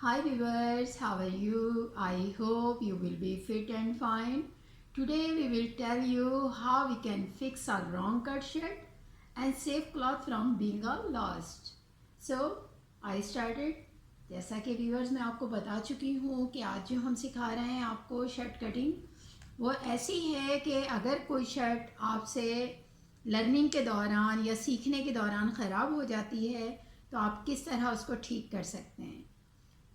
Hi viewers, how are you? I hope you will be fit and fine. Today we will tell you how we can fix our wrong cut shirt and save cloth from being all lost. So I started. जैसा कि viewers मैं आपको बता चुकी हूँ कि आज जो हम सिखा रहे हैं आपको शर्ट कटिंग वो ऐसी है कि अगर कोई शर्ट आपसे लर्निंग के दौरान या सीखने के दौरान ख़राब हो जाती है तो आप किस तरह उसको ठीक कर सकते हैं।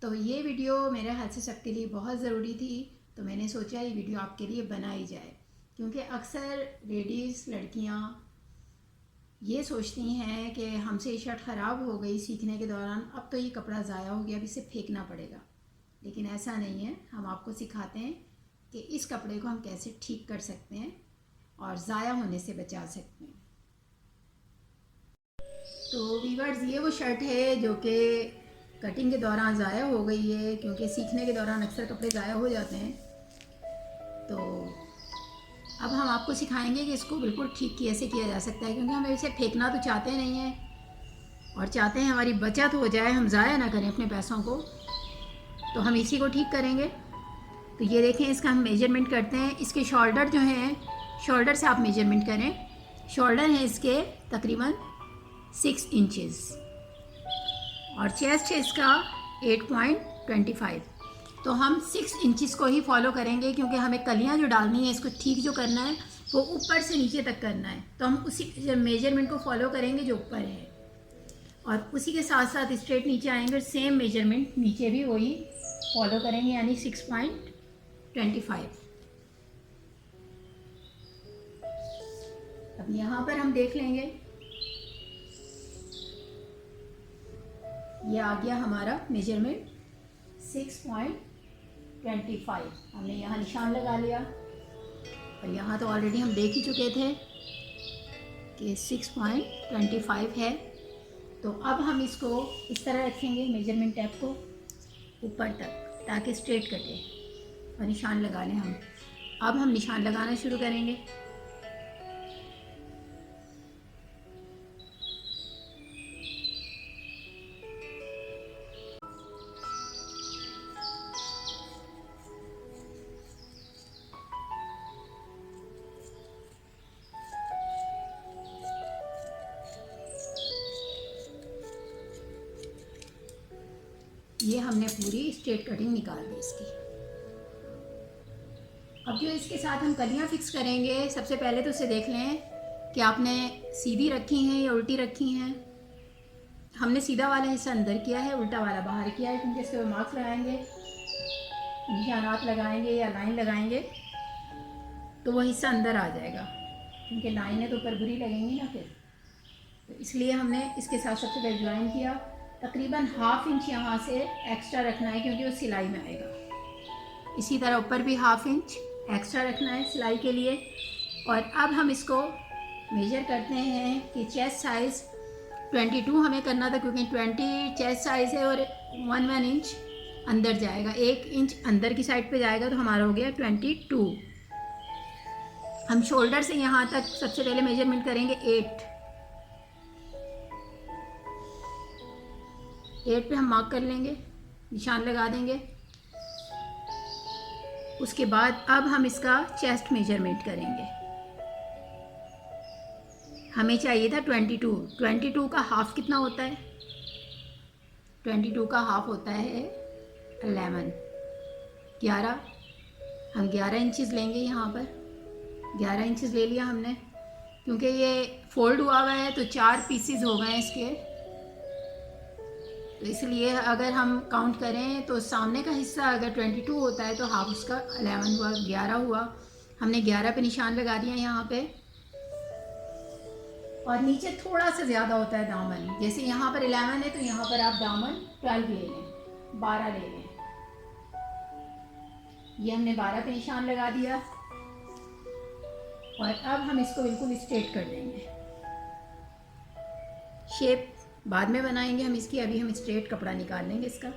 तो ये वीडियो मेरे ख्याल से सबके लिए बहुत ज़रूरी थी, तो मैंने सोचा ये वीडियो आपके लिए बनाई जाए, क्योंकि अक्सर लेडीज़ लड़कियाँ ये सोचती हैं कि हमसे ये शर्ट ख़राब हो गई सीखने के दौरान, अब तो ये कपड़ा ज़ाया हो गया, अब इसे फेंकना पड़ेगा। लेकिन ऐसा नहीं है, हम आपको सिखाते हैं कि इस कपड़े को हम कैसे ठीक कर सकते हैं और ज़ाया होने से बचा सकते हैं। तो वीवर्स, ये वो शर्ट है जो कि कटिंग के दौरान ज़ाया हो गई है, क्योंकि सीखने के दौरान अक्सर कपड़े ज़ाया हो जाते हैं। तो अब हम आपको सिखाएंगे कि इसको बिल्कुल ठीक कैसे किया जा सकता है, क्योंकि हम इसे फेंकना तो चाहते नहीं हैं और चाहते हैं हमारी बचत हो जाए, हम ज़ाया ना करें अपने पैसों को। तो हम इसी को ठीक करेंगे। तो ये देखें, इसका हम मेजरमेंट करते हैं। इसके शोल्डर जो हैं, शोल्डर से आप मेजरमेंट करें। शोल्डर हैं इसके तकरीबन 6 इंचज़ और चेस्ट है इसका 8.25। तो हम 6 इंचज़ को ही फॉलो करेंगे, क्योंकि हमें कलियां जो डालनी है, इसको ठीक जो करना है वो ऊपर से नीचे तक करना है। तो हम उसी मेजरमेंट को फॉलो करेंगे जो ऊपर है, और उसी के साथ साथ स्ट्रेट नीचे आएंगे और सेम मेजरमेंट नीचे भी वही फॉलो करेंगे, यानी 6.25। अब यहाँ पर हम देख लेंगे, ये आ गया हमारा मेजरमेंट 6.25। हमने यहाँ निशान लगा लिया और यहाँ तो ऑलरेडी हम देख ही चुके थे कि 6.25 है। तो अब हम इसको इस तरह रखेंगे, मेजरमेंट टैप को ऊपर तक, ताकि स्ट्रेट कटे, और निशान लगा लें हम। अब हम निशान लगाना शुरू करेंगे। ये हमने पूरी स्ट्रेट कटिंग निकाल दी इसकी। अब जो इसके साथ हम कलियां फिक्स करेंगे, सबसे पहले तो उसे देख लें कि आपने सीधी रखी हैं या उल्टी रखी हैं। हमने सीधा वाला हिस्सा अंदर किया है, उल्टा वाला बाहर किया है, क्योंकि इसके मार्क्स लगाएंगे, निशानात लगाएंगे या लाइन लगाएंगे तो वो हिस्सा अंदर आ जाएगा, क्योंकि लाइनें तो ऊपर बुरी लगेंगी ना फिर। तो इसलिए हमने इसके साथ सबसे पहले ज्वाइन किया। तकरीबन 1/2 इंच यहाँ से एक्स्ट्रा रखना है, क्योंकि वो सिलाई में आएगा। इसी तरह ऊपर भी 1/2 इंच एक्स्ट्रा रखना है सिलाई के लिए। और अब हम इसको मेजर करते हैं कि चेस्ट साइज़ 22 हमें करना था, क्योंकि 20 चेस्ट साइज़ है और 1 इंच अंदर जाएगा, 1 इंच अंदर की साइड पे जाएगा, तो हमारा हो गया 22। हम शोल्डर से यहाँ तक सबसे पहले मेजरमेंट करेंगे 8 पे हम मार्क कर लेंगे, निशान लगा देंगे। उसके बाद अब हम इसका चेस्ट मेजरमेंट करेंगे। हमें चाहिए था 22 का हाफ कितना होता है? 22 का हाफ होता है 11। हम 11 इंचज़ लेंगे, यहाँ पर 11 इंचज़ ले लिया हमने, क्योंकि ये फोल्ड हुआ हुआ है तो 4 पीसीज हो गए इसके। तो इसलिए अगर हम काउंट करें तो सामने का हिस्सा अगर 22 होता है तो हाफ उसका 11 हुआ, 11 हुआ। हमने 11 पे निशान लगा दिया यहाँ पे। और नीचे थोड़ा सा ज़्यादा होता है दामन, जैसे यहाँ पर 11 है तो यहाँ पर आप दामन 12 ले लें, 12 ले लें। ये हमने 12 पे निशान लगा दिया और अब हम इसको बिल्कुल स्ट्रेट कर देंगे। शेप बाद में बनाएंगे हम इसकी, अभी हम स्ट्रेट कपड़ा निकाल लेंगे इसका,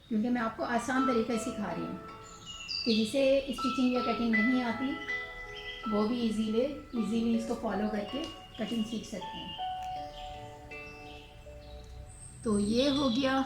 क्योंकि मैं आपको आसान तरीका सिखा रही हूँ कि जिसे स्टिचिंग या कटिंग नहीं आती वो भी इजीली इसको फॉलो करके कटिंग सीख सकते हैं। तो ये हो गया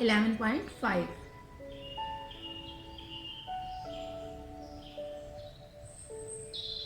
11.5.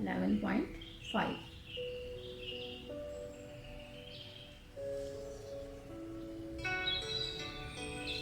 11.5.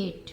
8.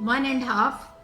1.5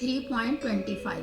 3.25.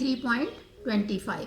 3.25.